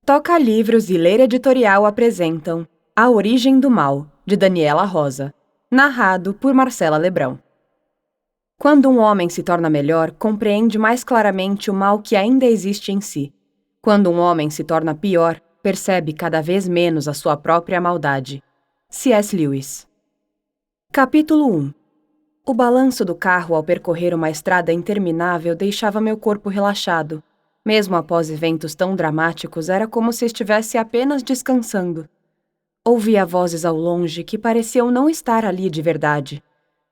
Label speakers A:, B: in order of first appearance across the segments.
A: Toca Livros e Leira Editorial apresentam A Origem do Mal, de Daniela Rosa, narrado por Marcela Lebrão. Quando um homem se torna melhor, compreende mais claramente o mal que ainda existe em si. Quando um homem se torna pior, percebe cada vez menos a sua própria maldade. C.S. Lewis. Capítulo 1. O balanço do carro ao percorrer uma estrada interminável deixava meu corpo relaxado. Mesmo após eventos tão dramáticos, era como se estivesse apenas descansando. Ouvia vozes ao longe que pareciam não estar ali de verdade.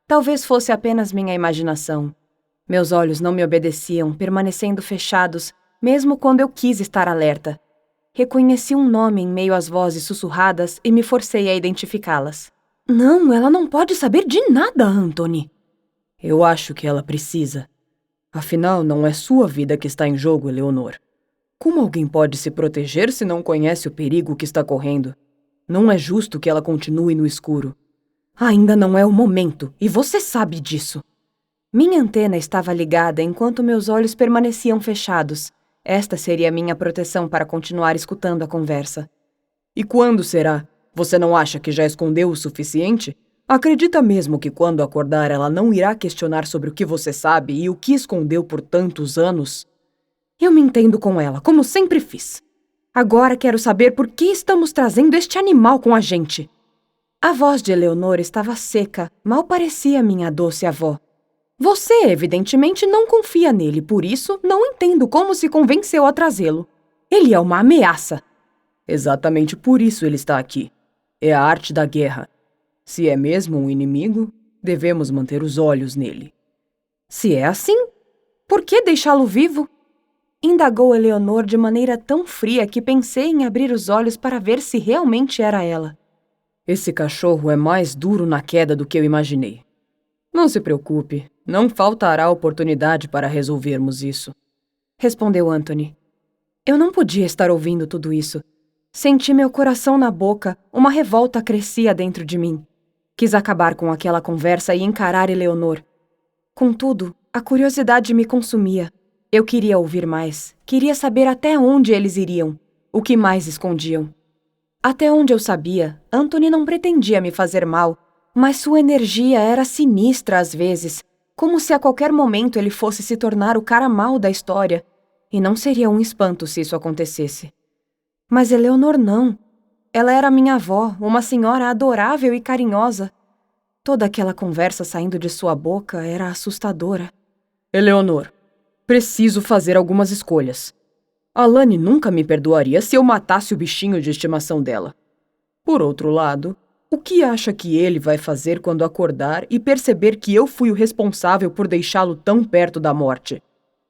A: Talvez fosse apenas minha imaginação. Meus olhos não me obedeciam, permanecendo fechados, mesmo quando eu quis estar alerta. Reconheci um nome em meio às vozes sussurradas e me forcei a identificá-las. Não, ela não pode saber de nada, Anthony.
B: Eu acho que ela precisa. Afinal, não é sua vida que está em jogo, Eleonor. Como alguém pode se proteger se não conhece o perigo que está correndo? Não é justo que ela continue no escuro.
A: Ainda não é o momento, e você sabe disso. Minha antena estava ligada enquanto meus olhos permaneciam fechados. Esta seria minha proteção para continuar escutando a conversa.
B: E quando será? Você não acha que já escondeu o suficiente? Acredita mesmo que quando acordar ela não irá questionar sobre o que você sabe e o que escondeu por tantos anos?
A: Eu me entendo com ela, como sempre fiz. Agora quero saber por que estamos trazendo este animal com a gente. A voz de Eleonor estava seca, mal parecia minha doce avó. Você, evidentemente, não confia nele, por isso não entendo como se convenceu a trazê-lo. Ele é uma ameaça.
B: Exatamente por isso ele está aqui. É a arte da guerra. Se é mesmo um inimigo, devemos manter os olhos nele.
A: Se é assim, por que deixá-lo vivo? Indagou Eleonor de maneira tão fria que pensei em abrir os olhos para ver se realmente era ela.
B: Esse cachorro é mais duro na queda do que eu imaginei. Não se preocupe, não faltará oportunidade para resolvermos isso.
A: Respondeu Anthony. Eu não podia estar ouvindo tudo isso. Senti meu coração na boca, uma revolta crescia dentro de mim. Quis acabar com aquela conversa e encarar Eleonor. Contudo, a curiosidade me consumia. Eu queria ouvir mais, queria saber até onde eles iriam, o que mais escondiam. Até onde eu sabia, Anthony não pretendia me fazer mal, mas sua energia era sinistra às vezes, como se a qualquer momento ele fosse se tornar o cara mau da história, e não seria um espanto se isso acontecesse. Mas Eleonor não. Ela era minha avó, uma senhora adorável e carinhosa. Toda aquela conversa saindo de sua boca era assustadora.
B: Eleonor, preciso fazer algumas escolhas. Alane nunca me perdoaria se eu matasse o bichinho de estimação dela. Por outro lado, o que acha que ele vai fazer quando acordar e perceber que eu fui o responsável por deixá-lo tão perto da morte?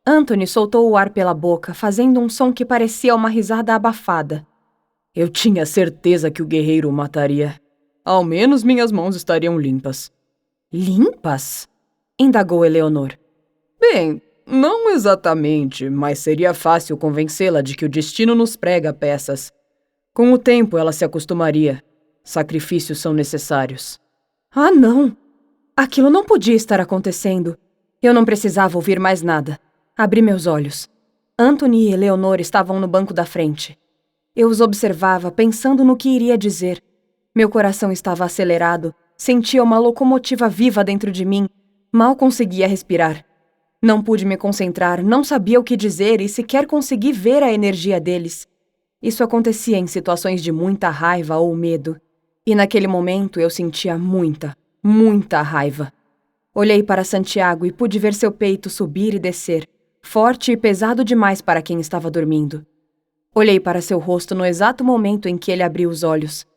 A: Anthony soltou o ar pela boca, fazendo um som que parecia uma risada abafada.
B: Eu tinha certeza que o guerreiro o mataria. Ao menos minhas mãos estariam limpas.
A: Limpas? Indagou Eleonor.
B: Bem, não exatamente, mas seria fácil convencê-la de que o destino nos prega peças. Com o tempo ela se acostumaria. Sacrifícios são necessários.
A: Ah, não! Aquilo não podia estar acontecendo. Eu não precisava ouvir mais nada. Abri meus olhos. Anthony e Eleonor estavam no banco da frente. Eu os observava, pensando no que iria dizer. Meu coração estava acelerado, sentia uma locomotiva viva dentro de mim. Mal conseguia respirar. Não pude me concentrar, não sabia o que dizer e sequer consegui ver a energia deles. Isso acontecia em situações de muita raiva ou medo. E naquele momento eu sentia muita raiva. Olhei para Santiago e pude ver seu peito subir e descer, forte e pesado demais para quem estava dormindo. Olhei para seu rosto no exato momento em que ele abriu os olhos.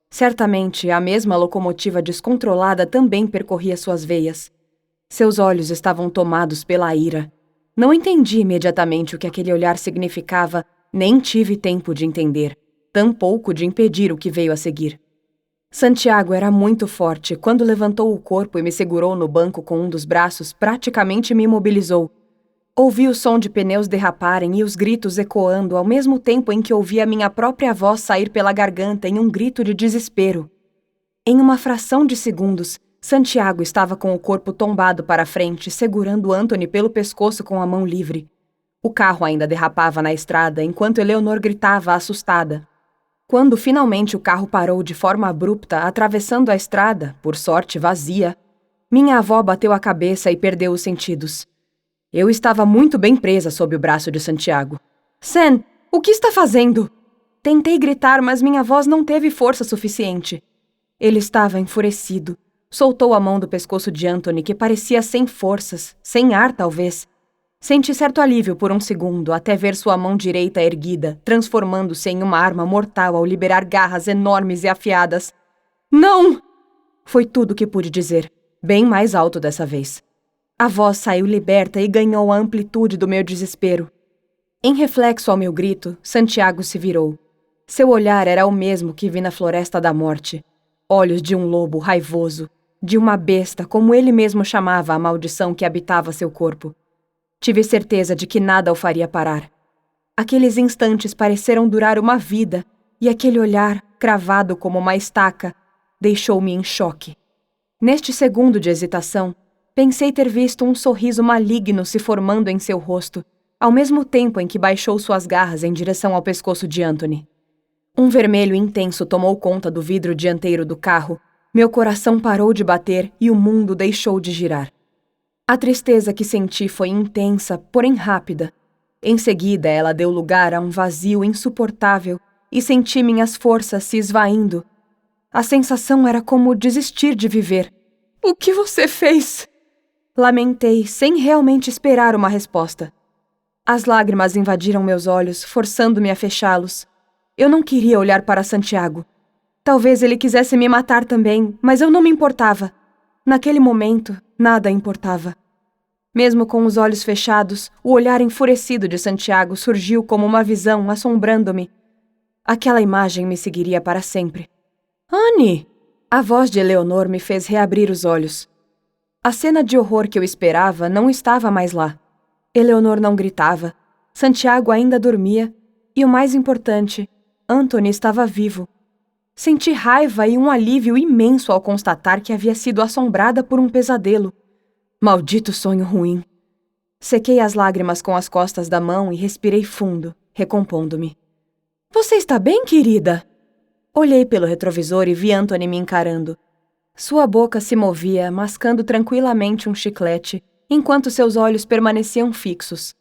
A: Certamente, a mesma locomotiva descontrolada também percorria suas veias. Seus olhos estavam tomados pela ira. Não entendi imediatamente o que aquele olhar significava, nem tive tempo de entender, tampouco de impedir o que veio a seguir. Santiago era muito forte. Quando levantou o corpo e me segurou no banco com um dos braços, praticamente me imobilizou. Ouvi o som de pneus derraparem e os gritos ecoando ao mesmo tempo em que ouvi a minha própria voz sair pela garganta em um grito de desespero. Em uma fração de segundos, Santiago estava com o corpo tombado para a frente, segurando Anthony pelo pescoço com a mão livre. O carro ainda derrapava na estrada enquanto Eleonor gritava assustada. Quando finalmente o carro parou de forma abrupta, atravessando a estrada, por sorte vazia, minha avó bateu a cabeça e perdeu os sentidos. Eu estava muito bem presa sob o braço de Santiago. Sam, o que está fazendo? Tentei gritar, mas minha voz não teve força suficiente. Ele estava enfurecido. Soltou a mão do pescoço de Anthony, que parecia sem forças, sem ar talvez. Senti certo alívio por um segundo, até ver sua mão direita erguida, transformando-se em uma arma mortal ao liberar garras enormes e afiadas. Não! Foi tudo o que pude dizer, bem mais alto dessa vez. A voz saiu liberta e ganhou a amplitude do meu desespero. Em reflexo ao meu grito, Santiago se virou. Seu olhar era o mesmo que vi na Floresta da Morte. Olhos de um lobo raivoso, de uma besta, como ele mesmo chamava a maldição que habitava seu corpo. Tive certeza de que nada o faria parar. Aqueles instantes pareceram durar uma vida, e aquele olhar, cravado como uma estaca, deixou-me em choque. Neste segundo de hesitação, pensei ter visto um sorriso maligno se formando em seu rosto, ao mesmo tempo em que baixou suas garras em direção ao pescoço de Anthony. Um vermelho intenso tomou conta do vidro dianteiro do carro, meu coração parou de bater e o mundo deixou de girar. A tristeza que senti foi intensa, porém rápida. Em seguida, ela deu lugar a um vazio insuportável e senti minhas forças se esvaindo. A sensação era como desistir de viver. O que você fez? Lamentei, sem realmente esperar uma resposta. As lágrimas invadiram meus olhos, forçando-me a fechá-los. Eu não queria olhar para Santiago. Talvez ele quisesse me matar também, mas eu não me importava. Naquele momento, nada importava. Mesmo com os olhos fechados, o olhar enfurecido de Santiago surgiu como uma visão, assombrando-me. Aquela imagem me seguiria para sempre. Anne! A voz de Eleonor me fez reabrir os olhos. A cena de horror que eu esperava não estava mais lá. Eleonor não gritava, Santiago ainda dormia, e o mais importante, Anthony estava vivo. Senti raiva e um alívio imenso ao constatar que havia sido assombrada por um pesadelo. Maldito sonho ruim. Sequei as lágrimas com as costas da mão e respirei fundo, recompondo-me. Você está bem, querida? Olhei pelo retrovisor e vi Anthony me encarando. Sua boca se movia, mascando tranquilamente um chiclete, enquanto seus olhos permaneciam fixos.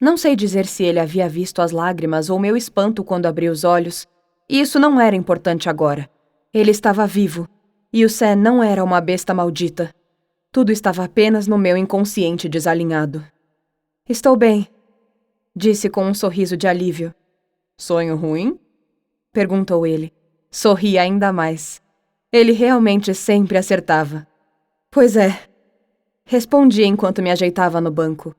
A: Não sei dizer se ele havia visto as lágrimas ou meu espanto quando abri os olhos. E isso não era importante agora. Ele estava vivo, e o Sam não era uma besta maldita. Tudo estava apenas no meu inconsciente desalinhado. Estou bem, disse com um sorriso de alívio. Sonho ruim? Perguntou ele. Sorri ainda mais. Ele realmente sempre acertava. Pois é. Respondi enquanto me ajeitava no banco.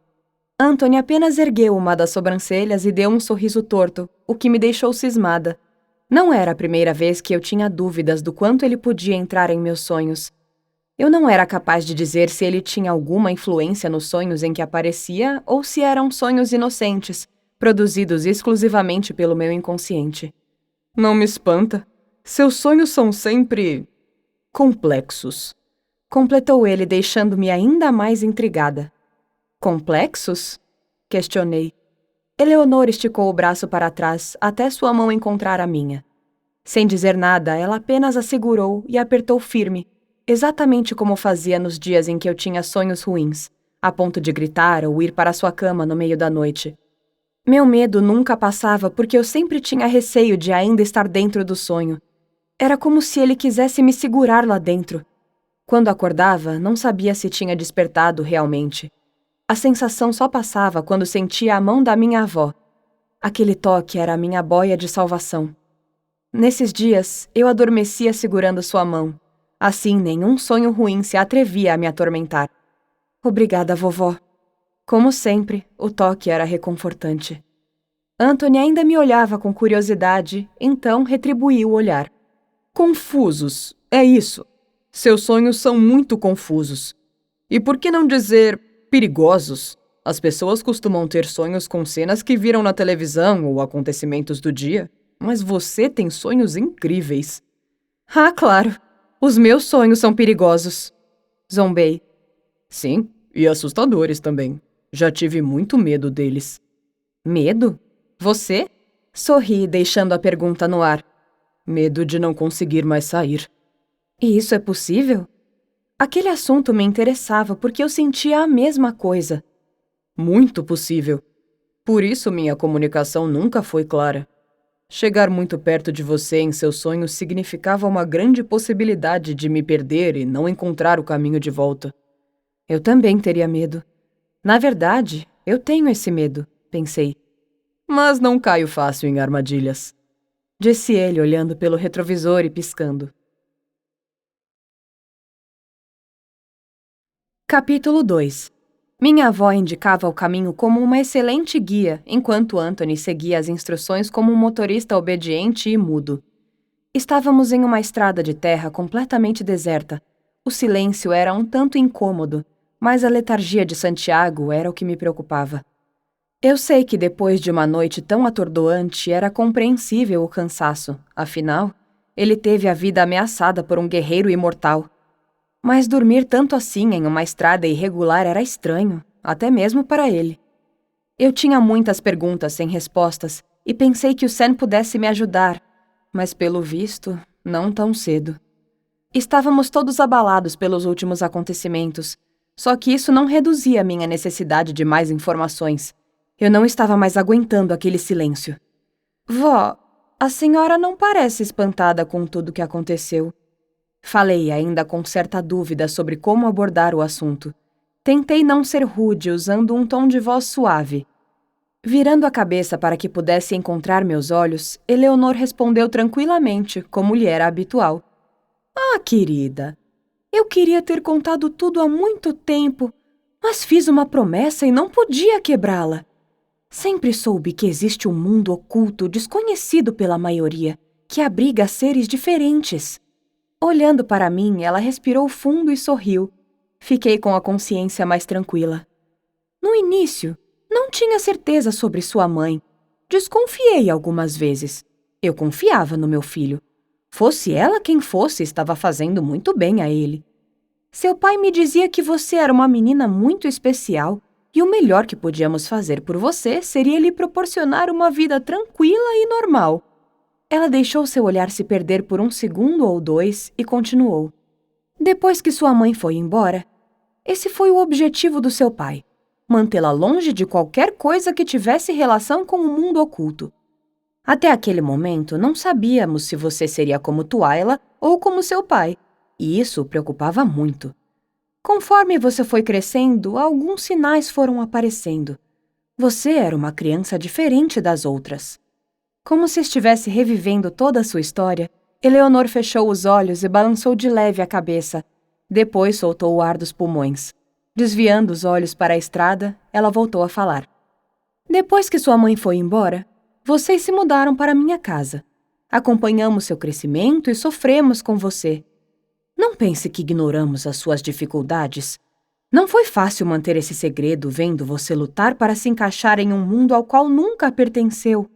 A: Anthony apenas ergueu uma das sobrancelhas e deu um sorriso torto, o que me deixou cismada. Não era a primeira vez que eu tinha dúvidas do quanto ele podia entrar em meus sonhos. Eu não era capaz de dizer se ele tinha alguma influência nos sonhos em que aparecia ou se eram sonhos inocentes, produzidos exclusivamente pelo meu inconsciente. Não me espanta. Seus sonhos são sempre complexos. Completou ele, deixando-me ainda mais intrigada. Complexos? Questionei. Eleonor esticou o braço para trás até sua mão encontrar a minha. Sem dizer nada, ela apenas a segurou e apertou firme, exatamente como fazia nos dias em que eu tinha sonhos ruins, a ponto de gritar ou ir para sua cama no meio da noite. Meu medo nunca passava porque eu sempre tinha receio de ainda estar dentro do sonho. Era como se ele quisesse me segurar lá dentro. Quando acordava, não sabia se tinha despertado realmente. A sensação só passava quando sentia a mão da minha avó. Aquele toque era a minha boia de salvação. Nesses dias, eu adormecia segurando sua mão. Assim, nenhum sonho ruim se atrevia a me atormentar. Obrigada, vovó. Como sempre, o toque era reconfortante. Anthony ainda me olhava com curiosidade, então retribuí o olhar. Confusos, é isso. Seus sonhos são muito confusos. E por que não dizer perigosos? As pessoas costumam ter sonhos com cenas que viram na televisão ou acontecimentos do dia. Mas você tem sonhos incríveis. Ah, claro. Os meus sonhos são perigosos. Zombei. Sim, e assustadores também. Já tive muito medo deles. Medo? Você? Sorri, deixando a pergunta no ar.
B: Medo de não conseguir mais sair.
A: E isso é possível? Aquele assunto me interessava porque eu sentia a mesma coisa.
B: Muito possível. Por isso minha comunicação nunca foi clara. Chegar muito perto de você em seus sonhos significava uma grande possibilidade de me perder e não encontrar o caminho de volta.
A: Eu também teria medo. Na verdade, eu tenho esse medo, pensei.
B: Mas não caio fácil em armadilhas,
A: disse ele, olhando pelo retrovisor e piscando. Capítulo 2. Minha avó indicava o caminho como uma excelente guia, enquanto Anthony seguia as instruções como um motorista obediente e mudo. Estávamos em uma estrada de terra completamente deserta. O silêncio era um tanto incômodo, mas a letargia de Santiago era o que me preocupava. Eu sei que depois de uma noite tão atordoante era compreensível o cansaço, afinal, ele teve a vida ameaçada por um guerreiro imortal. Mas dormir tanto assim em uma estrada irregular era estranho, até mesmo para ele. Eu tinha muitas perguntas sem respostas e pensei que o Sam pudesse me ajudar, mas pelo visto, não tão cedo. Estávamos todos abalados pelos últimos acontecimentos, só que isso não reduzia a minha necessidade de mais informações. Eu não estava mais aguentando aquele silêncio. Vó, a senhora não parece espantada com tudo o que aconteceu. Falei, ainda com certa dúvida sobre como abordar o assunto. Tentei não ser rude, usando um tom de voz suave. Virando a cabeça para que pudesse encontrar meus olhos, Eleonor respondeu tranquilamente, como lhe era habitual. Ah, querida, eu queria ter contado tudo há muito tempo, mas fiz uma promessa e não podia quebrá-la. Sempre soube que existe um mundo oculto desconhecido pela maioria, que abriga seres diferentes. Olhando para mim, ela respirou fundo e sorriu. Fiquei com a consciência mais tranquila. No início, não tinha certeza sobre sua mãe. Desconfiei algumas vezes. Eu confiava no meu filho. Fosse ela quem fosse, estava fazendo muito bem a ele. Seu pai me dizia que você era uma menina muito especial e o melhor que podíamos fazer por você seria lhe proporcionar uma vida tranquila e normal. Ela deixou seu olhar se perder por um segundo ou dois e continuou. Depois que sua mãe foi embora, esse foi o objetivo do seu pai. Mantê-la longe de qualquer coisa que tivesse relação com o mundo oculto. Até aquele momento, não sabíamos se você seria como Twyla ou como seu pai, e isso o preocupava muito. Conforme você foi crescendo, alguns sinais foram aparecendo. Você era uma criança diferente das outras. Como se estivesse revivendo toda a sua história, Eleonor fechou os olhos e balançou de leve a cabeça. Depois soltou o ar dos pulmões. Desviando os olhos para a estrada, ela voltou a falar. Depois que sua mãe foi embora, vocês se mudaram para minha casa. Acompanhamos seu crescimento e sofremos com você. Não pense que ignoramos as suas dificuldades. Não foi fácil manter esse segredo vendo você lutar para se encaixar em um mundo ao qual nunca pertenceu.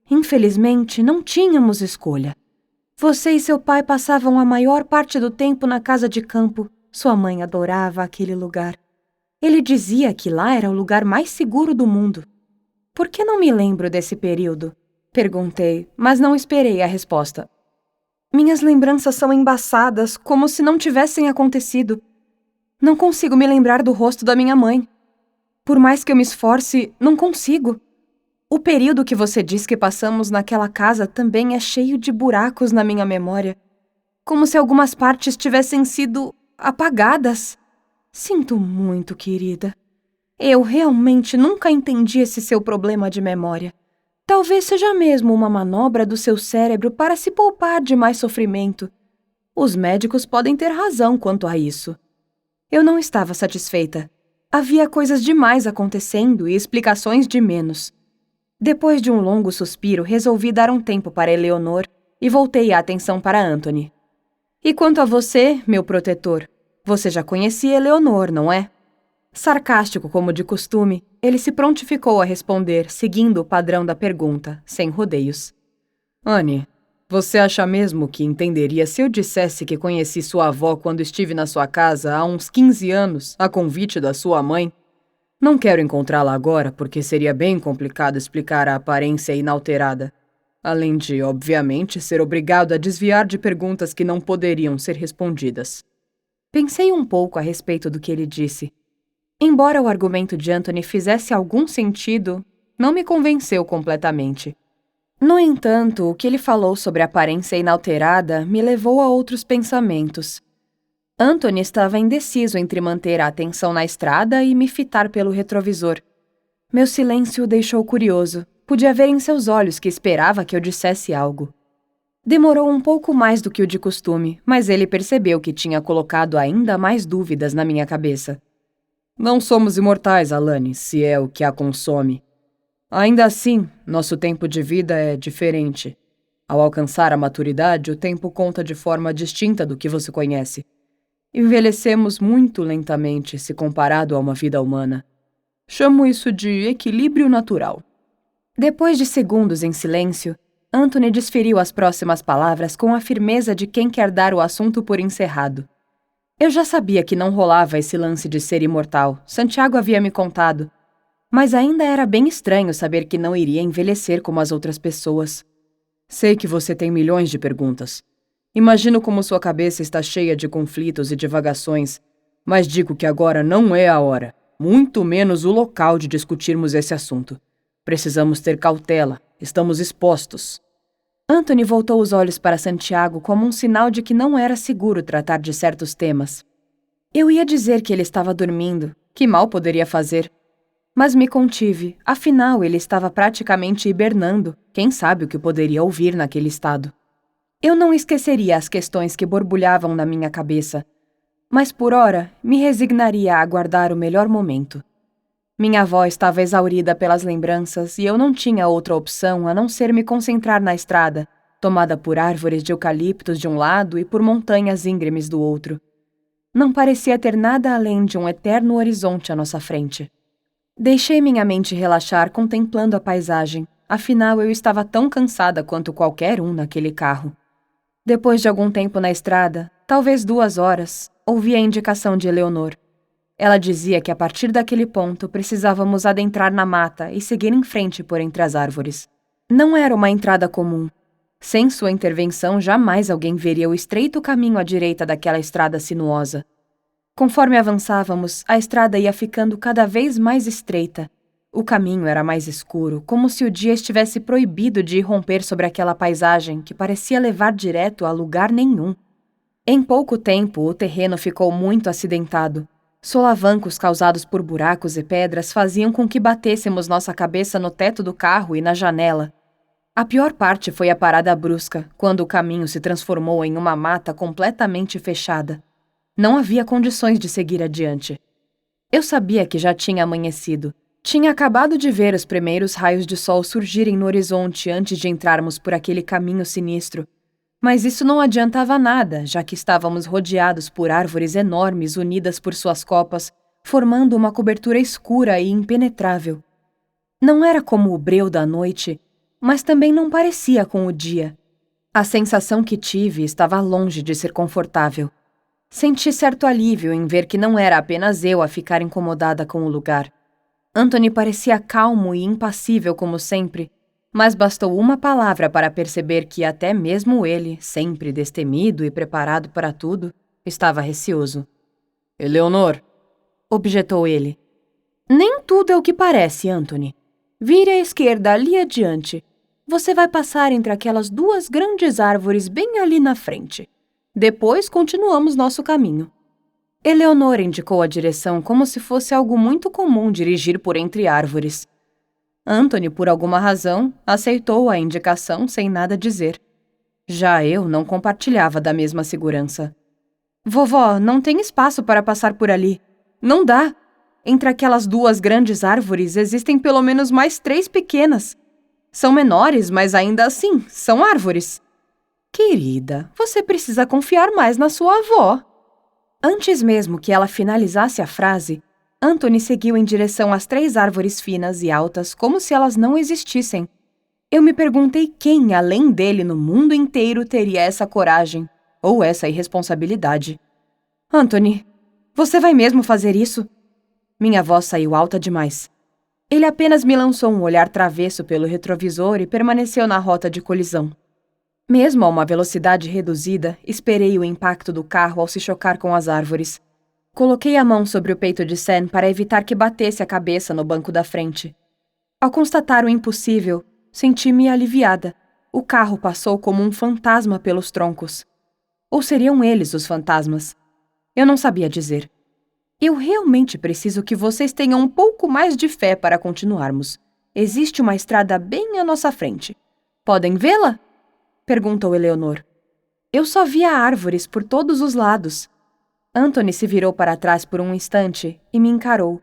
A: Infelizmente, não tínhamos escolha. Você e seu pai passavam a maior parte do tempo na casa de campo. Sua mãe adorava aquele lugar. Ele dizia que lá era o lugar mais seguro do mundo. Por que não me lembro desse período? Perguntei, mas não esperei a resposta. Minhas lembranças são embaçadas, como se não tivessem acontecido. Não consigo me lembrar do rosto da minha mãe. Por mais que eu me esforce, não consigo. O período que você diz que passamos naquela casa também é cheio de buracos na minha memória. Como se algumas partes tivessem sido apagadas. Sinto muito, querida. Eu realmente nunca entendi esse seu problema de memória. Talvez seja mesmo uma manobra do seu cérebro para se poupar de mais sofrimento. Os médicos podem ter razão quanto a isso. Eu não estava satisfeita. Havia coisas demais acontecendo e explicações de menos. Depois de um longo suspiro, resolvi dar um tempo para Eleonor e voltei a atenção para Anthony. E quanto a você, meu protetor, você já conhecia Eleonor, não é? Sarcástico como de costume, ele se prontificou a responder, seguindo o padrão da pergunta, sem rodeios.
B: Anne, você acha mesmo que entenderia se eu dissesse que conheci sua avó quando estive na sua casa há uns 15 anos, a convite da sua mãe? Não quero encontrá-la agora porque seria bem complicado explicar a aparência inalterada. Além de, obviamente, ser obrigado a desviar de perguntas que não poderiam ser respondidas.
A: Pensei um pouco a respeito do que ele disse. Embora o argumento de Anthony fizesse algum sentido, não me convenceu completamente. No entanto, o que ele falou sobre a aparência inalterada me levou a outros pensamentos. Anthony estava indeciso entre manter a atenção na estrada e me fitar pelo retrovisor. Meu silêncio o deixou curioso. Podia ver em seus olhos que esperava que eu dissesse algo. Demorou um pouco mais do que o de costume, mas ele percebeu que tinha colocado ainda mais dúvidas na minha cabeça.
B: Não somos imortais, Alane, se é o que a consome. Ainda assim, nosso tempo de vida é diferente. Ao alcançar a maturidade, o tempo conta de forma distinta do que você conhece. Envelhecemos muito lentamente se comparado a uma vida humana. Chamo isso de equilíbrio natural.
A: Depois de segundos em silêncio, Anthony desferiu as próximas palavras com a firmeza de quem quer dar o assunto por encerrado. Eu já sabia que não rolava esse lance de ser imortal, Santiago havia me contado, mas ainda era bem estranho saber que não iria envelhecer como as outras pessoas.
B: Sei que você tem milhões de perguntas. Imagino como sua cabeça está cheia de conflitos e divagações, mas digo que agora não é a hora, muito menos o local de discutirmos esse assunto. Precisamos ter cautela, estamos expostos.
A: Anthony voltou os olhos para Santiago como um sinal de que não era seguro tratar de certos temas. Eu ia dizer que ele estava dormindo, que mal poderia fazer. Mas me contive, afinal ele estava praticamente hibernando, quem sabe o que poderia ouvir naquele estado. Eu não esqueceria as questões que borbulhavam na minha cabeça, mas por ora me resignaria a aguardar o melhor momento. Minha avó estava exaurida pelas lembranças e eu não tinha outra opção a não ser me concentrar na estrada, tomada por árvores de eucaliptos de um lado e por montanhas íngremes do outro. Não parecia ter nada além de um eterno horizonte à nossa frente. Deixei minha mente relaxar contemplando a paisagem, afinal eu estava tão cansada quanto qualquer um naquele carro. Depois de algum tempo na estrada, talvez 2 horas, ouvi a indicação de Eleonor. Ela dizia que a partir daquele ponto precisávamos adentrar na mata e seguir em frente por entre as árvores. Não era uma entrada comum. Sem sua intervenção, jamais alguém veria o estreito caminho à direita daquela estrada sinuosa. Conforme avançávamos, a estrada ia ficando cada vez mais estreita. O caminho era mais escuro, como se o dia estivesse proibido de irromper sobre aquela paisagem que parecia levar direto a lugar nenhum. Em pouco tempo, o terreno ficou muito acidentado. Solavancos causados por buracos e pedras faziam com que batêssemos nossa cabeça no teto do carro e na janela. A pior parte foi a parada brusca, quando o caminho se transformou em uma mata completamente fechada. Não havia condições de seguir adiante. Eu sabia que já tinha amanhecido. Tinha acabado de ver os primeiros raios de sol surgirem no horizonte antes de entrarmos por aquele caminho sinistro. Mas isso não adiantava nada, já que estávamos rodeados por árvores enormes unidas por suas copas, formando uma cobertura escura e impenetrável. Não era como o breu da noite, mas também não parecia com o dia. A sensação que tive estava longe de ser confortável. Senti certo alívio em ver que não era apenas eu a ficar incomodada com o lugar. Anthony parecia calmo e impassível como sempre, mas bastou uma palavra para perceber que até mesmo ele, sempre destemido e preparado para tudo, estava receoso.
B: Eleonor,
A: objetou ele. Nem tudo é o que parece, Anthony. Vire à esquerda ali adiante. Você vai passar entre aquelas 2 grandes árvores bem ali na frente. Depois continuamos nosso caminho. Eleonor indicou a direção como se fosse algo muito comum dirigir por entre árvores. Anthony, por alguma razão, aceitou a indicação sem nada dizer. Já eu não compartilhava da mesma segurança. Vovó, não tem espaço para passar por ali. Não dá. Entre aquelas 2 grandes árvores existem pelo menos mais 3 pequenas. São menores, mas ainda assim, são árvores. Querida, você precisa confiar mais na sua avó. Antes mesmo que ela finalizasse a frase, Anthony seguiu em direção às 3 árvores finas e altas como se elas não existissem. Eu me perguntei quem, além dele, no mundo inteiro teria essa coragem, ou essa irresponsabilidade. Anthony, você vai mesmo fazer isso? Minha voz saiu alta demais. Ele apenas me lançou um olhar travesso pelo retrovisor e permaneceu na rota de colisão. Mesmo a uma velocidade reduzida, esperei o impacto do carro ao se chocar com as árvores. Coloquei a mão sobre o peito de Sam para evitar que batesse a cabeça no banco da frente. Ao constatar o impossível, senti-me aliviada. O carro passou como um fantasma pelos troncos. Ou seriam eles os fantasmas? Eu não sabia dizer. Eu realmente preciso que vocês tenham um pouco mais de fé para continuarmos. Existe uma estrada bem à nossa frente. Podem vê-la? Perguntou Eleanor. Eu só via árvores por todos os lados. Anthony se virou para trás por um instante e me encarou.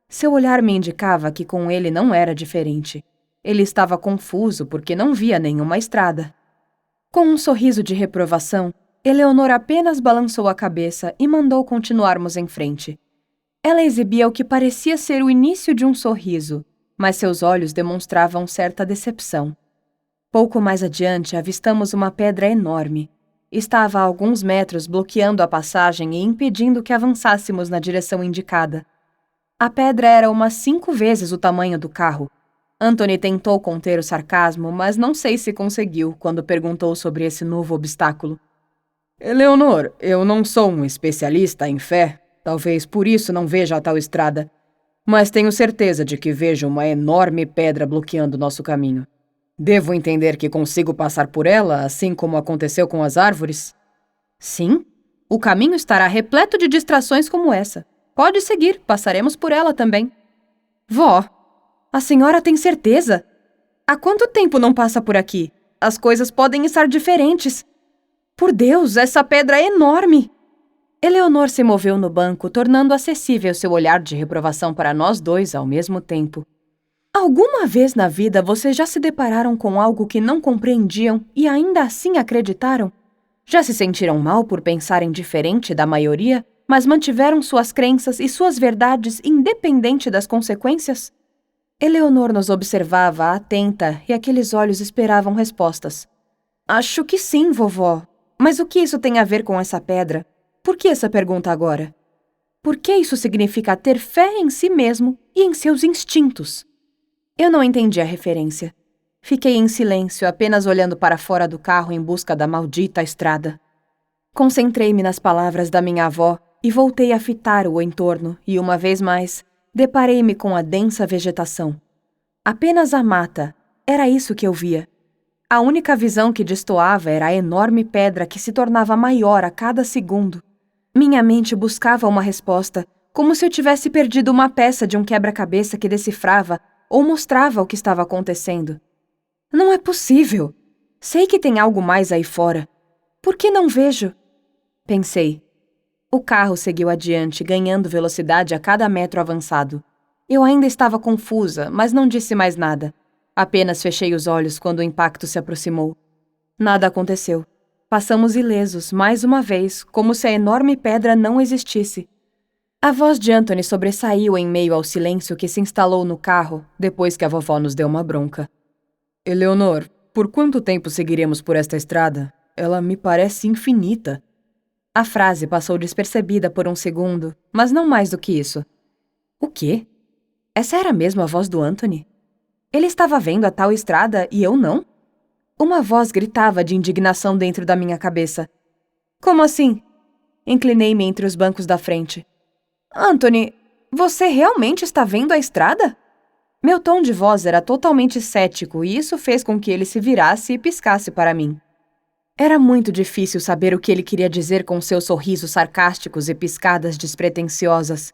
A: Seu olhar me indicava que com ele não era diferente. Ele estava confuso porque não via nenhuma estrada. Com um sorriso de reprovação, Eleanor apenas balançou a cabeça e mandou continuarmos em frente. Ela exibia o que parecia ser o início de um sorriso, mas seus olhos demonstravam certa decepção. Pouco mais adiante, avistamos uma pedra enorme. Estava a alguns metros bloqueando a passagem e impedindo que avançássemos na direção indicada. A pedra era umas 5 vezes o tamanho do carro. Anthony tentou conter o sarcasmo, mas não sei se conseguiu quando perguntou sobre esse novo obstáculo.
B: Eleanor, eu não sou um especialista em fé, talvez por isso não veja a tal estrada, mas tenho certeza de que vejo uma enorme pedra bloqueando nosso caminho. Devo entender que consigo passar por ela, assim como aconteceu com as árvores?
A: Sim, o caminho estará repleto de distrações como essa. Pode seguir, passaremos por ela também. Vó, a senhora tem certeza? Há quanto tempo não passa por aqui? As coisas podem estar diferentes. Por Deus, essa pedra é enorme! Eleanor se moveu no banco, tornando acessível seu olhar de reprovação para nós dois ao mesmo tempo. Alguma vez na vida vocês já se depararam com algo que não compreendiam e ainda assim acreditaram? Já se sentiram mal por pensarem diferente da maioria, mas mantiveram suas crenças e suas verdades independente das consequências? Eleanor nos observava atenta e aqueles olhos esperavam respostas. Acho que sim, vovó. Mas o que isso tem a ver com essa pedra? Por que essa pergunta agora? Por que isso significa ter fé em si mesmo e em seus instintos? Eu não entendi a referência. Fiquei em silêncio, apenas olhando para fora do carro em busca da maldita estrada. Concentrei-me nas palavras da minha avó e voltei a fitar o entorno e, uma vez mais, deparei-me com a densa vegetação. Apenas a mata. Era isso que eu via. A única visão que destoava era a enorme pedra que se tornava maior a cada segundo. Minha mente buscava uma resposta, como se eu tivesse perdido uma peça de um quebra-cabeça que decifrava ou mostrava o que estava acontecendo. Não é possível. Sei que tem algo mais aí fora. Por que não vejo? Pensei. O carro seguiu adiante, ganhando velocidade a cada metro avançado. Eu ainda estava confusa, mas não disse mais nada. Apenas fechei os olhos quando o impacto se aproximou. Nada aconteceu. Passamos ilesos, mais uma vez, como se a enorme pedra não existisse. A voz de Anthony sobressaiu em meio ao silêncio que se instalou no carro, depois que a vovó nos deu uma bronca.
B: Eleanor, por quanto tempo seguiremos por esta estrada? Ela me parece infinita.
A: A frase passou despercebida por um segundo, mas não mais do que isso. O quê? Essa era mesmo a voz do Anthony? Ele estava vendo a tal estrada e eu não? Uma voz gritava de indignação dentro da minha cabeça. Como assim? Inclinei-me entre os bancos da frente. Anthony, você realmente está vendo a estrada? Meu tom de voz era totalmente cético e isso fez com que ele se virasse e piscasse para mim. Era muito difícil saber o que ele queria dizer com seus sorrisos sarcásticos e piscadas despretensiosas.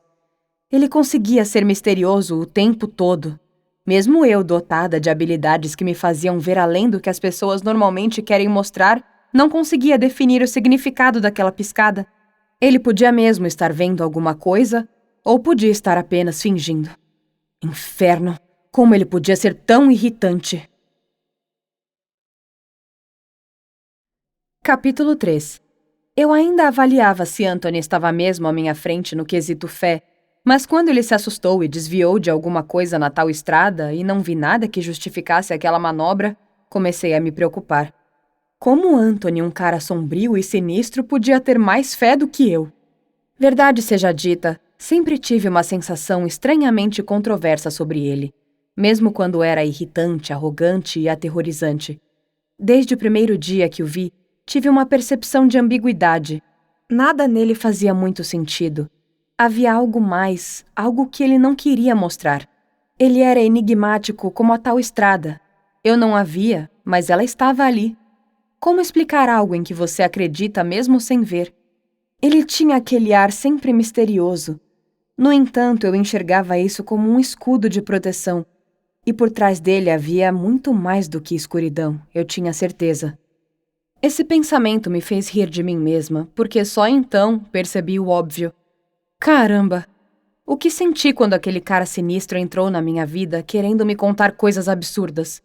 A: Ele conseguia ser misterioso o tempo todo. Mesmo eu, dotada de habilidades que me faziam ver além do que as pessoas normalmente querem mostrar, não conseguia definir o significado daquela piscada. Ele podia mesmo estar vendo alguma coisa, ou podia estar apenas fingindo. Inferno! Como ele podia ser tão irritante! Capítulo 3. Eu ainda avaliava se Anthony estava mesmo à minha frente no quesito fé, mas quando ele se assustou e desviou de alguma coisa na tal estrada e não vi nada que justificasse aquela manobra, comecei a me preocupar. Como Anthony, um cara sombrio e sinistro, podia ter mais fé do que eu? Verdade seja dita, Sempre tive uma sensação estranhamente controversa sobre ele, mesmo quando era irritante, arrogante e aterrorizante. Desde o primeiro dia que o vi, tive uma percepção de ambiguidade. Nada nele fazia muito sentido. Havia algo mais, algo que ele não queria mostrar. Ele era enigmático como a tal estrada. Eu não a via, mas ela estava ali. Como explicar algo em que você acredita mesmo sem ver? Ele tinha aquele ar sempre misterioso. No entanto, eu enxergava isso como um escudo de proteção. E por trás dele havia muito mais do que escuridão, eu tinha certeza. Esse pensamento me fez rir de mim mesma, porque só então percebi o óbvio. Caramba! O que senti quando aquele cara sinistro entrou na minha vida querendo me contar coisas absurdas?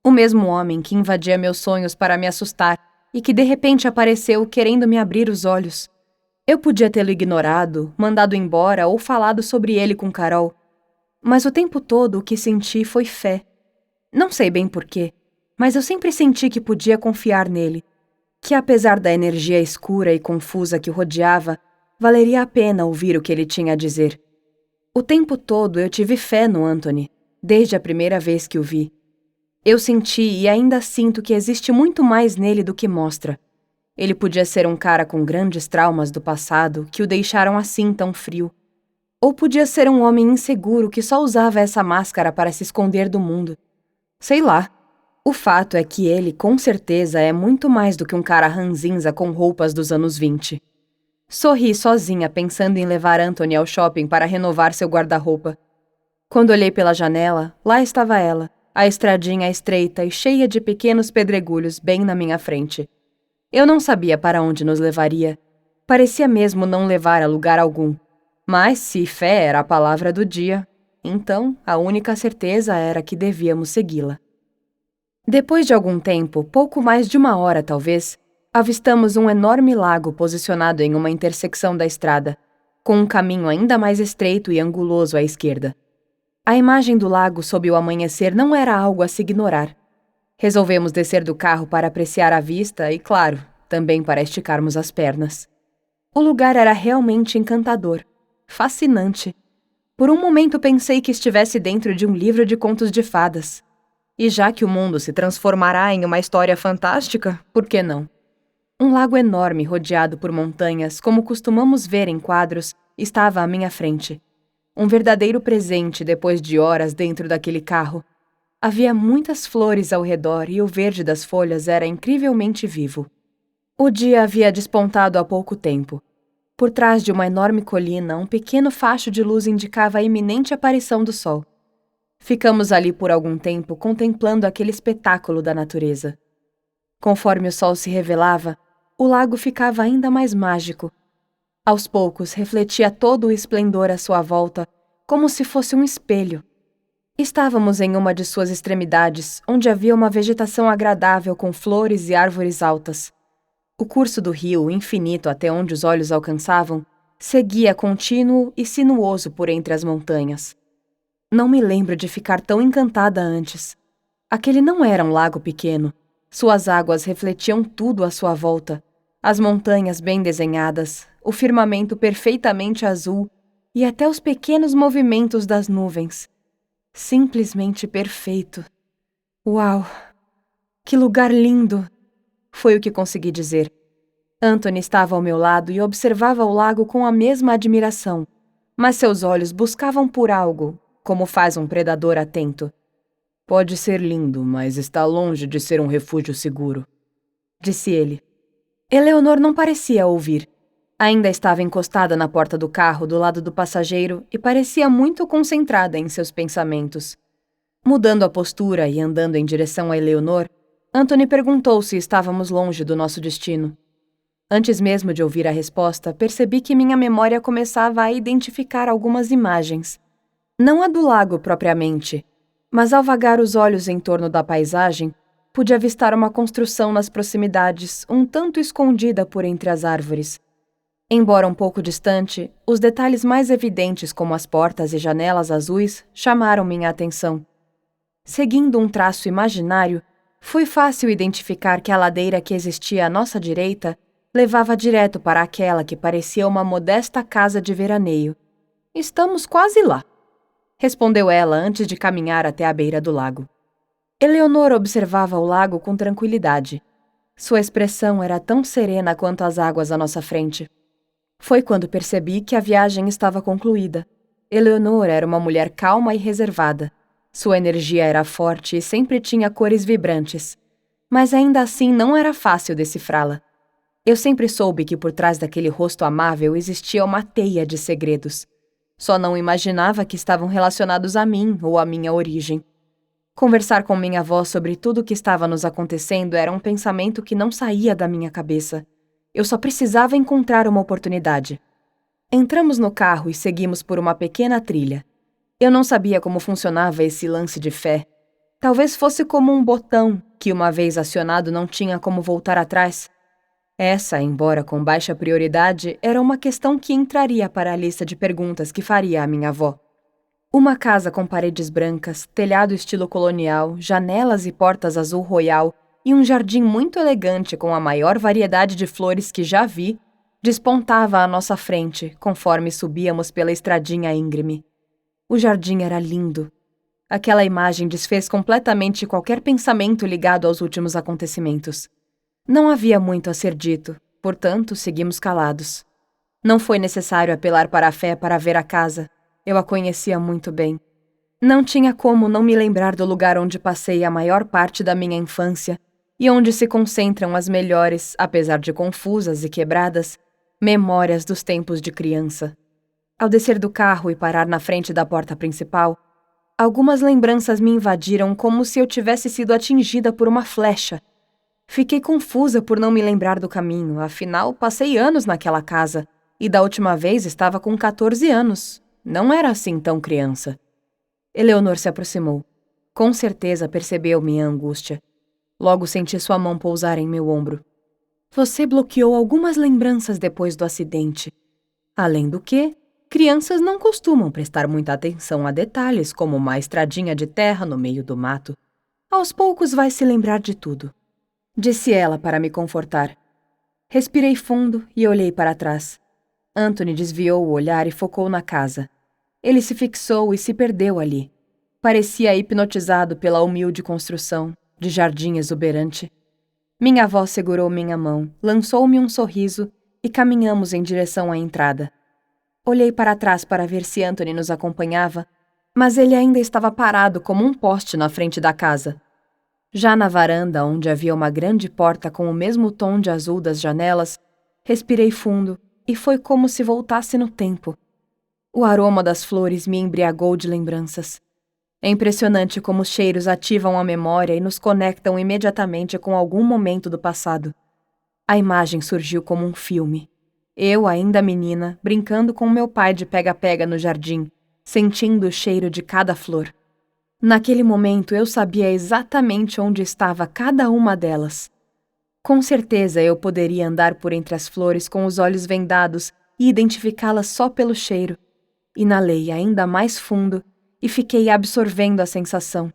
A: O mesmo homem que invadia meus sonhos para me assustar e que de repente apareceu querendo me abrir os olhos. Eu podia tê-lo ignorado, mandado embora ou falado sobre ele com Carol. Mas o tempo todo o que senti foi fé. Não sei bem porquê, mas eu sempre senti que podia confiar nele. Que apesar da energia escura e confusa que o rodeava, valeria a pena ouvir o que ele tinha a dizer. O tempo todo eu tive fé no Anthony, desde a primeira vez que o vi. Eu senti e ainda sinto que existe muito mais nele do que mostra. Ele podia ser um cara com grandes traumas do passado que o deixaram assim tão frio. Ou podia ser um homem inseguro que só usava essa máscara para se esconder do mundo. Sei lá. O fato é que ele, com certeza, é muito mais do que um cara ranzinza com roupas dos anos 20. Sorri sozinha pensando em levar Anthony ao shopping para renovar seu guarda-roupa. Quando olhei pela janela, lá estava ela, a estradinha estreita e cheia de pequenos pedregulhos bem na minha frente. Eu não sabia para onde nos levaria. Parecia mesmo não levar a lugar algum. Mas se fé era a palavra do dia, então a única certeza era que devíamos segui-la. Depois de algum tempo, pouco mais de 1 hora talvez, avistamos um enorme lago posicionado em uma intersecção da estrada, com um caminho ainda mais estreito e anguloso à esquerda. A imagem do lago sob o amanhecer não era algo a se ignorar. Resolvemos descer do carro para apreciar a vista e, claro, também para esticarmos as pernas. O lugar era realmente encantador, fascinante. Por um momento pensei que estivesse dentro de um livro de contos de fadas. E já que o mundo se transformará em uma história fantástica, por que não? Um lago enorme rodeado por montanhas, como costumamos ver em quadros, estava à minha frente. Um verdadeiro presente depois de horas dentro daquele carro. Havia muitas flores ao redor e o verde das folhas era incrivelmente vivo. O dia havia despontado há pouco tempo. Por trás de uma enorme colina, um pequeno facho de luz indicava a iminente aparição do sol. Ficamos ali por algum tempo contemplando aquele espetáculo da natureza. Conforme o sol se revelava, o lago ficava ainda mais mágico. Aos poucos, refletia todo o esplendor à sua volta, como se fosse um espelho. Estávamos em uma de suas extremidades, onde havia uma vegetação agradável com flores e árvores altas. O curso do rio, infinito até onde os olhos alcançavam, seguia contínuo e sinuoso por entre as montanhas. Não me lembro de ficar tão encantada antes. Aquele não era um lago pequeno. Suas águas refletiam tudo à sua volta. As montanhas bem desenhadas, o firmamento perfeitamente azul e até os pequenos movimentos das nuvens. Simplesmente perfeito. Uau! Que lugar lindo! Foi o que consegui dizer. Anthony estava ao meu lado e observava o lago com a mesma admiração, mas seus olhos buscavam por algo, como faz um predador atento. Pode ser lindo, mas está longe de ser um refúgio seguro, disse ele. Eleonor não parecia ouvir. Ainda estava encostada na porta do carro do lado do passageiro e parecia muito concentrada em seus pensamentos. Mudando a postura e andando em direção a Eleonor, Anthony perguntou se estávamos longe do nosso destino. Antes mesmo de ouvir a resposta, percebi que minha memória começava a identificar algumas imagens. Não a do lago propriamente, mas ao vagar os olhos em torno da paisagem, pude avistar uma construção nas proximidades, um tanto escondida por entre as árvores. Embora um pouco distante, os detalhes mais evidentes, como as portas e janelas azuis, chamaram minha atenção. Seguindo um traço imaginário, foi fácil identificar que a ladeira que existia à nossa direita levava direto para aquela que parecia uma modesta casa de veraneio. Estamos quase lá, respondeu ela antes de caminhar até a beira do lago. Eleonor observava o lago com tranquilidade. Sua expressão era tão serena quanto as águas à nossa frente. Foi quando percebi que a viagem estava concluída. Eleonor era uma mulher calma e reservada. Sua energia era forte e sempre tinha cores vibrantes. Mas ainda assim não era fácil decifrá-la. Eu sempre soube que por trás daquele rosto amável existia uma teia de segredos. Só não imaginava que estavam relacionados a mim ou à minha origem. Conversar com minha avó sobre tudo o que estava nos acontecendo era um pensamento que não saía da minha cabeça. Eu só precisava encontrar uma oportunidade. Entramos no carro e seguimos por uma pequena trilha. Eu não sabia como funcionava esse lance de fé. Talvez fosse como um botão que, uma vez acionado, não tinha como voltar atrás. Essa, embora com baixa prioridade, era uma questão que entraria para a lista de perguntas que faria à minha avó. Uma casa com paredes brancas, telhado estilo colonial, janelas e portas azul royal e um jardim muito elegante com a maior variedade de flores que já vi, despontava à nossa frente, conforme subíamos pela estradinha íngreme. O jardim era lindo. Aquela imagem desfez completamente qualquer pensamento ligado aos últimos acontecimentos. Não havia muito a ser dito, portanto, seguimos calados. Não foi necessário apelar para a fé para ver a casa. Eu a conhecia muito bem. Não tinha como não me lembrar do lugar onde passei a maior parte da minha infância e onde se concentram as melhores, apesar de confusas e quebradas, memórias dos tempos de criança. Ao descer do carro e parar na frente da porta principal, algumas lembranças me invadiram como se eu tivesse sido atingida por uma flecha. Fiquei confusa por não me lembrar do caminho, afinal, passei anos naquela casa e da última vez estava com 14 anos. Não era assim tão criança. Eleonor se aproximou. Com certeza percebeu minha angústia. Logo senti sua mão pousar em meu ombro. Você bloqueou algumas lembranças depois do acidente. Além do que, crianças não costumam prestar muita atenção a detalhes como uma estradinha de terra no meio do mato. Aos poucos vai se lembrar de tudo, disse ela para me confortar. Respirei fundo e olhei para trás. Anthony desviou o olhar e focou na casa. Ele se fixou e se perdeu ali. Parecia hipnotizado pela humilde construção, de jardim exuberante. Minha avó segurou minha mão, lançou-me um sorriso e caminhamos em direção à entrada. Olhei para trás para ver se Anthony nos acompanhava, mas ele ainda estava parado como um poste na frente da casa. Já na varanda, onde havia uma grande porta com o mesmo tom de azul das janelas, respirei fundo e foi como se voltasse no tempo. O aroma das flores me embriagou de lembranças. É impressionante como os cheiros ativam a memória e nos conectam imediatamente com algum momento do passado. A imagem surgiu como um filme. Eu, ainda menina, brincando com meu pai de pega-pega no jardim, sentindo o cheiro de cada flor. Naquele momento eu sabia exatamente onde estava cada uma delas. Com certeza eu poderia andar por entre as flores com os olhos vendados e identificá-las só pelo cheiro. Inalei ainda mais fundo e fiquei absorvendo a sensação.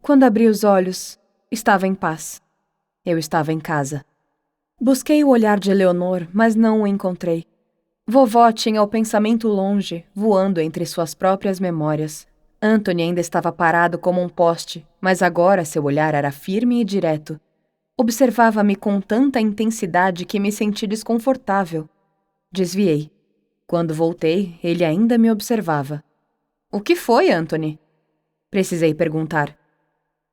A: Quando abri os olhos, estava em paz. Eu estava em casa. Busquei o olhar de Eleonor, mas não o encontrei. Vovó tinha o pensamento longe, voando entre suas próprias memórias. Anthony ainda estava parado como um poste, mas agora seu olhar era firme e direto. Observava-me com tanta intensidade que me senti desconfortável. Desviei. Quando voltei, ele ainda me observava. O que foi, Anthony? Precisei perguntar.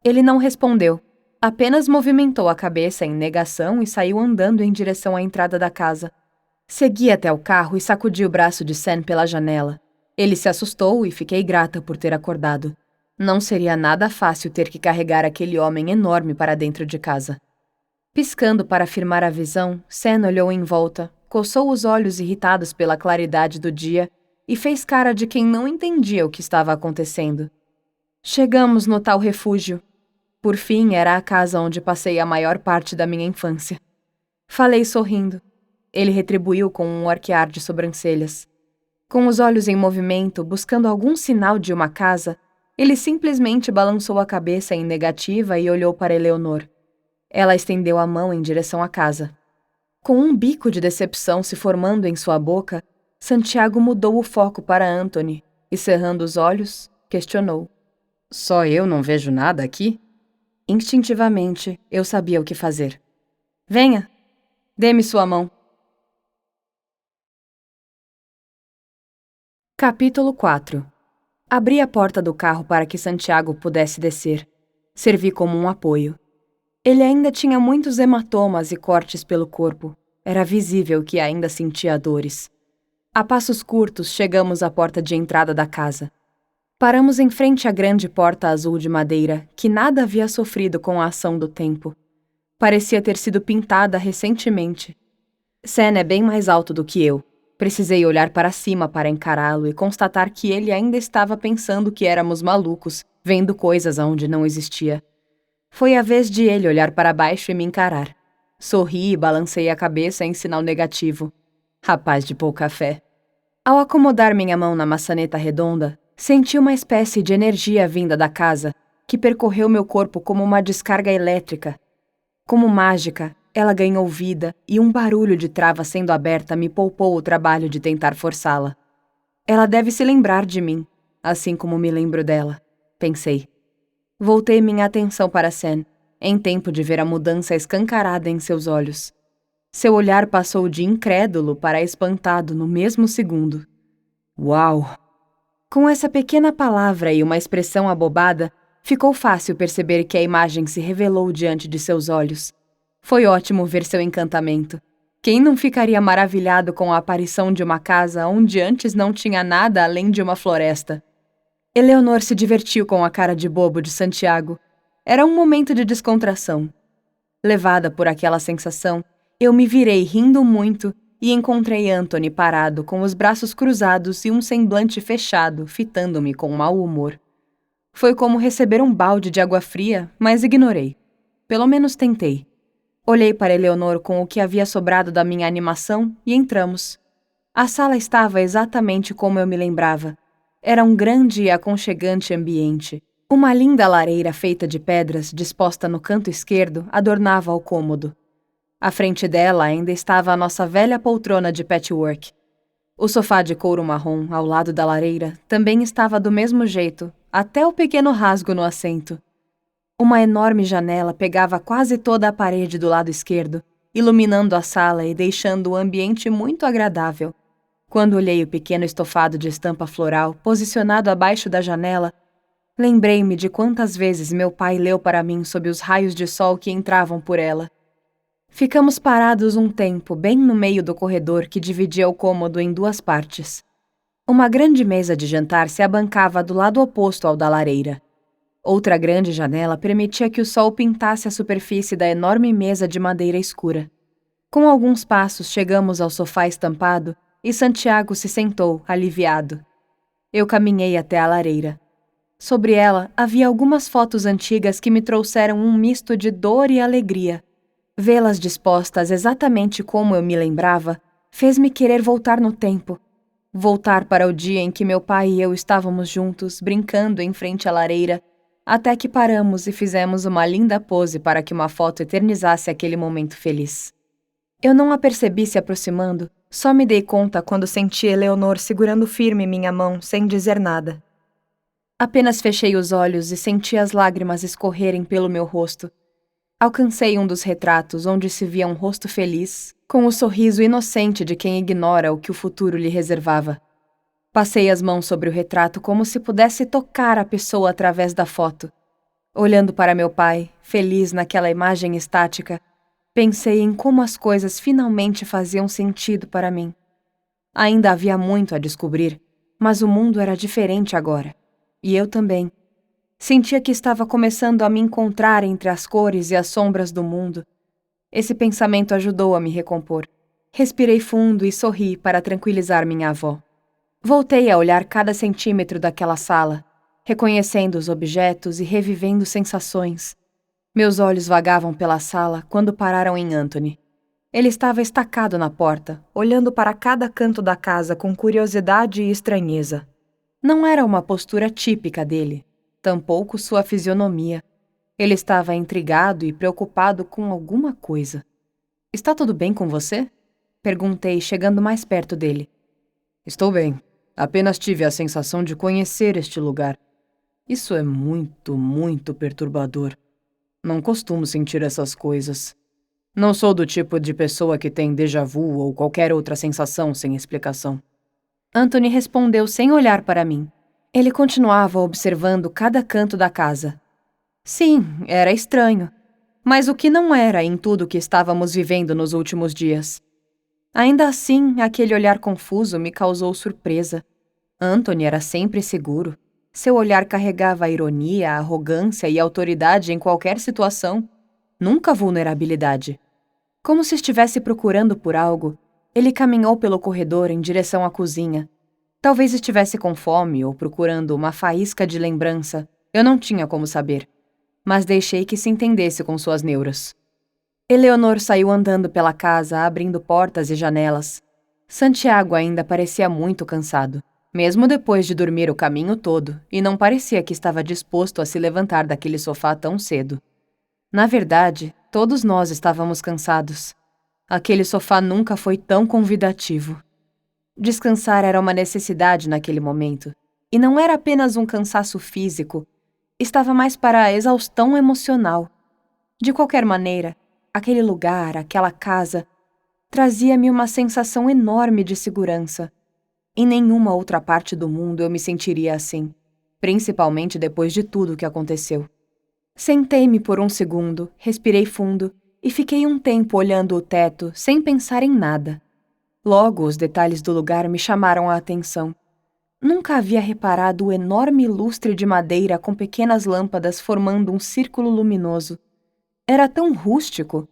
A: Ele não respondeu. Apenas movimentou a cabeça em negação e saiu andando em direção à entrada da casa. Segui até o carro e sacudi o braço de Sam pela janela. Ele se assustou e fiquei grata por ter acordado. Não seria nada fácil ter que carregar aquele homem enorme para dentro de casa. Piscando para firmar a visão, Sam olhou em volta, coçou os olhos irritados pela claridade do dia e fez cara de quem não entendia o que estava acontecendo. Chegamos no tal refúgio. Por fim, era a casa onde passei a maior parte da minha infância. Falei sorrindo. Ele retribuiu com um arquear de sobrancelhas. Com os olhos em movimento, buscando algum sinal de uma casa, ele simplesmente balançou a cabeça em negativa e olhou para Eleonor. Ela estendeu a mão em direção à casa. Com um bico de decepção se formando em sua boca, Santiago mudou o foco para Anthony e, cerrando os olhos, questionou.
B: Só eu não vejo nada aqui?
A: Instintivamente, eu sabia o que fazer. Venha, dê-me sua mão. Capítulo 4. Abri a porta do carro para que Santiago pudesse descer. Servi como um apoio. Ele ainda tinha muitos hematomas e cortes pelo corpo. Era visível que ainda sentia dores. A passos curtos, chegamos à porta de entrada da casa. Paramos em frente à grande porta azul de madeira, que nada havia sofrido com a ação do tempo. Parecia ter sido pintada recentemente. Sen é bem mais alto do que eu. Precisei olhar para cima para encará-lo e constatar que ele ainda estava pensando que éramos malucos, vendo coisas aonde não existia. Foi a vez de ele olhar para baixo e me encarar. Sorri e balancei a cabeça em sinal negativo. Rapaz de pouca fé. Ao acomodar minha mão na maçaneta redonda, senti uma espécie de energia vinda da casa, que percorreu meu corpo como uma descarga elétrica. Como mágica, ela ganhou vida e um barulho de trava sendo aberta me poupou o trabalho de tentar forçá-la. Ela deve se lembrar de mim, assim como me lembro dela, pensei. Voltei minha atenção para Sen, em tempo de ver a mudança escancarada em seus olhos. Seu olhar passou de incrédulo para espantado no mesmo segundo. Uau! Com essa pequena palavra e uma expressão abobada, ficou fácil perceber que a imagem se revelou diante de seus olhos. Foi ótimo ver seu encantamento. Quem não ficaria maravilhado com a aparição de uma casa onde antes não tinha nada além de uma floresta? Eleonor se divertiu com a cara de bobo de Santiago. Era um momento de descontração. Levada por aquela sensação, eu me virei rindo muito e encontrei Anthony parado com os braços cruzados e um semblante fechado, fitando-me com mau humor. Foi como receber um balde de água fria, mas ignorei. Pelo menos tentei. Olhei para Eleonor com o que havia sobrado da minha animação e entramos. A sala estava exatamente como eu me lembrava. Era um grande e aconchegante ambiente. Uma linda lareira feita de pedras, disposta no canto esquerdo, adornava o cômodo. À frente dela ainda estava a nossa velha poltrona de patchwork. O sofá de couro marrom, ao lado da lareira, também estava do mesmo jeito, até o pequeno rasgo no assento. Uma enorme janela pegava quase toda a parede do lado esquerdo, iluminando a sala e deixando o ambiente muito agradável. Quando olhei o pequeno estofado de estampa floral posicionado abaixo da janela, lembrei-me de quantas vezes meu pai leu para mim sob os raios de sol que entravam por ela. Ficamos parados um tempo bem no meio do corredor que dividia o cômodo em duas partes. Uma grande mesa de jantar se abancava do lado oposto ao da lareira. Outra grande janela permitia que o sol pintasse a superfície da enorme mesa de madeira escura. Com alguns passos chegamos ao sofá estampado e Santiago se sentou, aliviado. Eu caminhei até a lareira. Sobre ela havia algumas fotos antigas que me trouxeram um misto de dor e alegria. Vê-las dispostas exatamente como eu me lembrava fez-me querer voltar no tempo. Voltar para o dia em que meu pai e eu estávamos juntos, brincando em frente à lareira, até que paramos e fizemos uma linda pose para que uma foto eternizasse aquele momento feliz. Eu não a percebi se aproximando, só me dei conta quando senti Eleonor segurando firme minha mão, sem dizer nada. Apenas fechei os olhos e senti as lágrimas escorrerem pelo meu rosto. Alcancei um dos retratos onde se via um rosto feliz, com o sorriso inocente de quem ignora o que o futuro lhe reservava. Passei as mãos sobre o retrato como se pudesse tocar a pessoa através da foto. Olhando para meu pai, feliz naquela imagem estática, pensei em como as coisas finalmente faziam sentido para mim. Ainda havia muito a descobrir, mas o mundo era diferente agora. E eu também. Sentia que estava começando a me encontrar entre as cores e as sombras do mundo. Esse pensamento ajudou a me recompor. Respirei fundo e sorri para tranquilizar minha avó. Voltei a olhar cada centímetro daquela sala, reconhecendo os objetos e revivendo sensações. Meus olhos vagavam pela sala quando pararam em Anthony. Ele estava estacado na porta, olhando para cada canto da casa com curiosidade e estranheza. Não era uma postura típica dele, tampouco sua fisionomia. Ele estava intrigado e preocupado com alguma coisa. "Está tudo bem com você?" Perguntei, chegando mais perto dele.
B: Estou bem. Apenas tive a sensação de conhecer este lugar. Isso é muito, muito perturbador. Não costumo sentir essas coisas. Não sou do tipo de pessoa que tem déjà vu ou qualquer outra sensação sem explicação.
A: Anthony respondeu sem olhar para mim. Ele continuava observando cada canto da casa. Sim, era estranho. Mas o que não era em tudo o que estávamos vivendo nos últimos dias? Ainda assim, aquele olhar confuso me causou surpresa. Anthony era sempre seguro. Seu olhar carregava a ironia, a arrogância e a autoridade em qualquer situação. Nunca vulnerabilidade. Como se estivesse procurando por algo, ele caminhou pelo corredor em direção à cozinha. Talvez estivesse com fome ou procurando uma faísca de lembrança. Eu não tinha como saber. Mas deixei que se entendesse com suas neuras. Eleonor saiu andando pela casa, abrindo portas e janelas. Santiago ainda parecia muito cansado, mesmo depois de dormir o caminho todo, e não parecia que estava disposto a se levantar daquele sofá tão cedo. Na verdade, todos nós estávamos cansados. Aquele sofá nunca foi tão convidativo. Descansar era uma necessidade naquele momento, e não era apenas um cansaço físico, estava mais para a exaustão emocional. De qualquer maneira, aquele lugar, aquela casa, trazia-me uma sensação enorme de segurança. Em nenhuma outra parte do mundo eu me sentiria assim, principalmente depois de tudo o que aconteceu. Sentei-me por um segundo, respirei fundo e fiquei um tempo olhando o teto, sem pensar em nada. Logo, os detalhes do lugar me chamaram a atenção. Nunca havia reparado o enorme lustre de madeira com pequenas lâmpadas formando um círculo luminoso. Era tão rústico.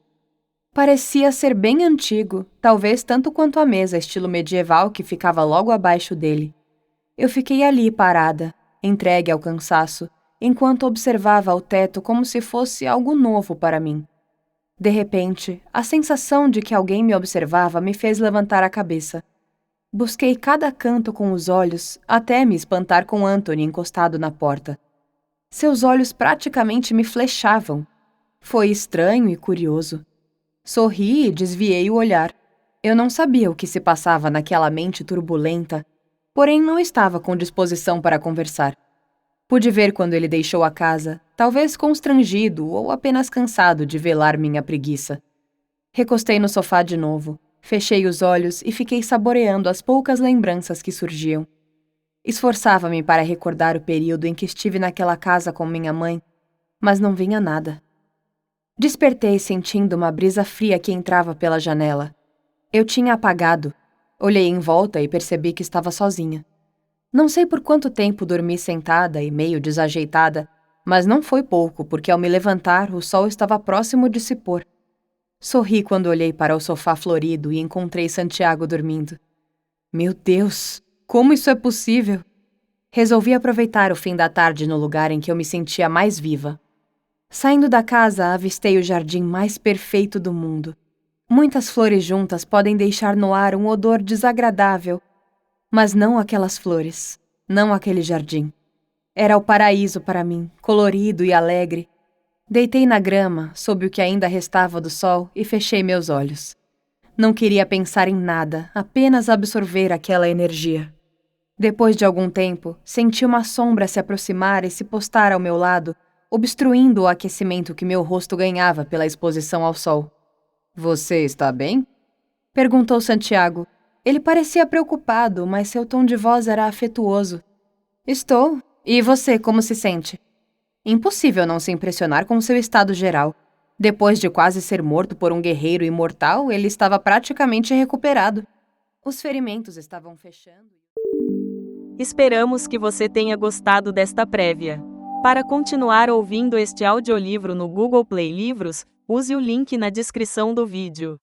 A: Parecia ser bem antigo, talvez tanto quanto a mesa estilo medieval que ficava logo abaixo dele. Eu fiquei ali parada, entregue ao cansaço, enquanto observava o teto como se fosse algo novo para mim. De repente, a sensação de que alguém me observava me fez levantar a cabeça. Busquei cada canto com os olhos, até me espantar com Anthony encostado na porta. Seus olhos praticamente me flechavam. Foi estranho e curioso. Sorri e desviei o olhar. Eu não sabia o que se passava naquela mente turbulenta, porém não estava com disposição para conversar. Pude ver quando ele deixou a casa, talvez constrangido ou apenas cansado de velar minha preguiça. Recostei no sofá de novo, fechei os olhos e fiquei saboreando as poucas lembranças que surgiam. Esforçava-me para recordar o período em que estive naquela casa com minha mãe, mas não vinha nada. Despertei sentindo uma brisa fria que entrava pela janela. Eu tinha apagado. Olhei em volta e percebi que estava sozinha. Não sei por quanto tempo dormi sentada e meio desajeitada, mas não foi pouco, porque ao me levantar, o sol estava próximo de se pôr. Sorri quando olhei para o sofá florido e encontrei Santiago dormindo. Meu Deus, como isso é possível? Resolvi aproveitar o fim da tarde no lugar em que eu me sentia mais viva. Saindo da casa, avistei o jardim mais perfeito do mundo. Muitas flores juntas podem deixar no ar um odor desagradável, mas não aquelas flores, não aquele jardim. Era o paraíso para mim, colorido e alegre. Deitei na grama, sob o que ainda restava do sol, e fechei meus olhos. Não queria pensar em nada, apenas absorver aquela energia. Depois de algum tempo, senti uma sombra se aproximar e se postar ao meu lado, obstruindo o aquecimento que meu rosto ganhava pela exposição ao sol. "Você está bem?" perguntou Santiago. Ele parecia preocupado, mas seu tom de voz era afetuoso. "Estou. E você, como se sente?" Impossível não se impressionar com seu estado geral. Depois de quase ser morto por um guerreiro imortal, ele estava praticamente recuperado. Os ferimentos estavam fechando.
C: Esperamos que você tenha gostado desta prévia. Para continuar ouvindo este audiolivro no Google Play Livros, use o link na descrição do vídeo.